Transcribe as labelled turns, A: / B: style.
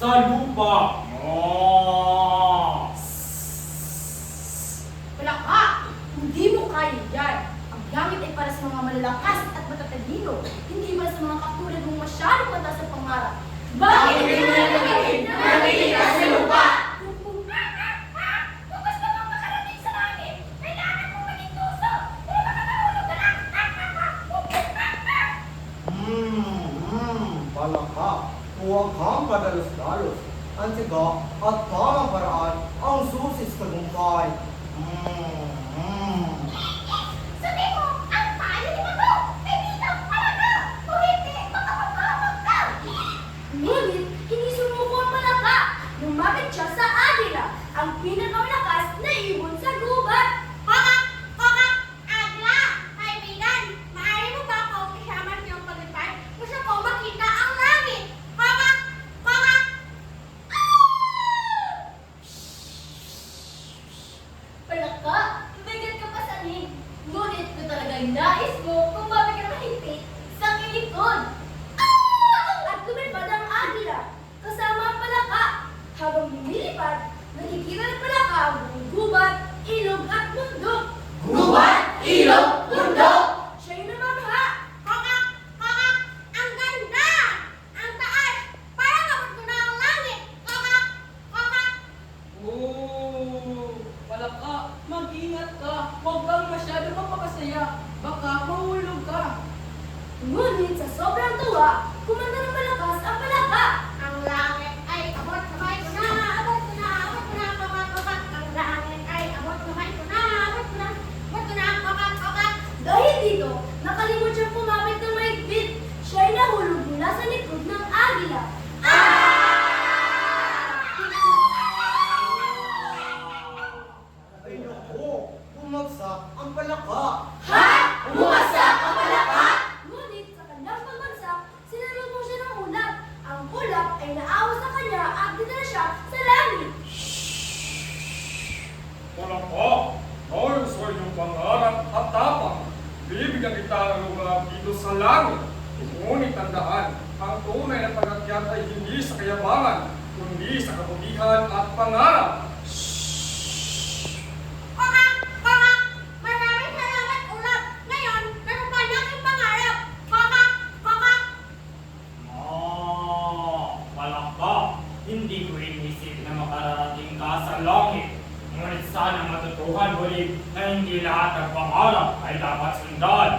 A: sa lupa. Oh.
B: Wala ka! Hindi mo kaya yan! Ang langit ay para sa mga malalakas at matatalino, hindi para sa mga katulad mong masyadong mataas sa pangarap. Bakit hindi mo nanangin ka sa lupa? Kung gusto mong makarating sa langit, kailangan mong maging tuso! Pero baka mahulog ka lang!
C: Palaka, huwag kang padalos-dalos. Ang tiga at tamang paraan ang susi sa tagumpay.
B: Sabi mo, ang payo ni Mago ay bitang palaka! Kung hindi, makapagpahamag ka! Ngunit, hindi sumuko ang palaka. Lumapit siya sa agila, ang pinakamalakas na ibon sa gubat. Kokak! Kokak! Agila! Kaibigan, maaari mo ba ako isama sa iyong paglipad? Gusto ko makita ang langit! Kokak! Kokak! Palaka, bigat ka pa sa amin. Ngunit kung talagang nais mo, kumabay ka mahigpit sa kilikod. At lumipad ang agila, kasama ang palaka. Habang lumilipad, nakikita ng palaka ang buong gubat, ilog at bundok.
A: Gubat, ilog, bundok.
B: Siya'y namamha. Kokak! Kokak! Ang ganda! Ang taas! Parang abot ko na ang langit. Kokak! Kokak!
D: Palaka, mag-ingat ka. Huwag kang masyado mapakasaya. Baka mahulog ka.
B: Ngunit sa sobrang tuwa, kumanta ng malakas ang palaka. Ang langit ay abot kamay ko na, abot ko na, abot ko na, kokak, kokak. Ang langit ay abot kamay ko na, abot ko na, abot ko na, kokak, kokak. Dahil dito, nakalimot siyang pumapit ng mahigpit. Siya'y nahulog mula sa likod ng agila.
C: Ay naku, bumagsak ang palaka.
A: Ha? Bumasak ang palaka?
B: Ngunit sa kanyang pagbagsak, sinalubong siya ng ulap. Ang ulap ay naawa sa kanya at dinala siya sa langit.
E: Palaka, ayon sa inyong pangarap at tapang, bibigyan kita ng lugar dito sa langit. Ngunit tandaan, ang tunay na pag-akyat ay hindi sa kayabangan, kundi sa kabutihan at pangarap.
B: Kokak! Kokak! Maraming salamat ulap! Ngayon, natupad ang aking pangarap! Kokak! Kokak!
A: Palaka, hindi ko inisip na makararating ka sa langit. Ngunit sana matutuhan muli na hindi lahat ng pangarap ay dapat sundan.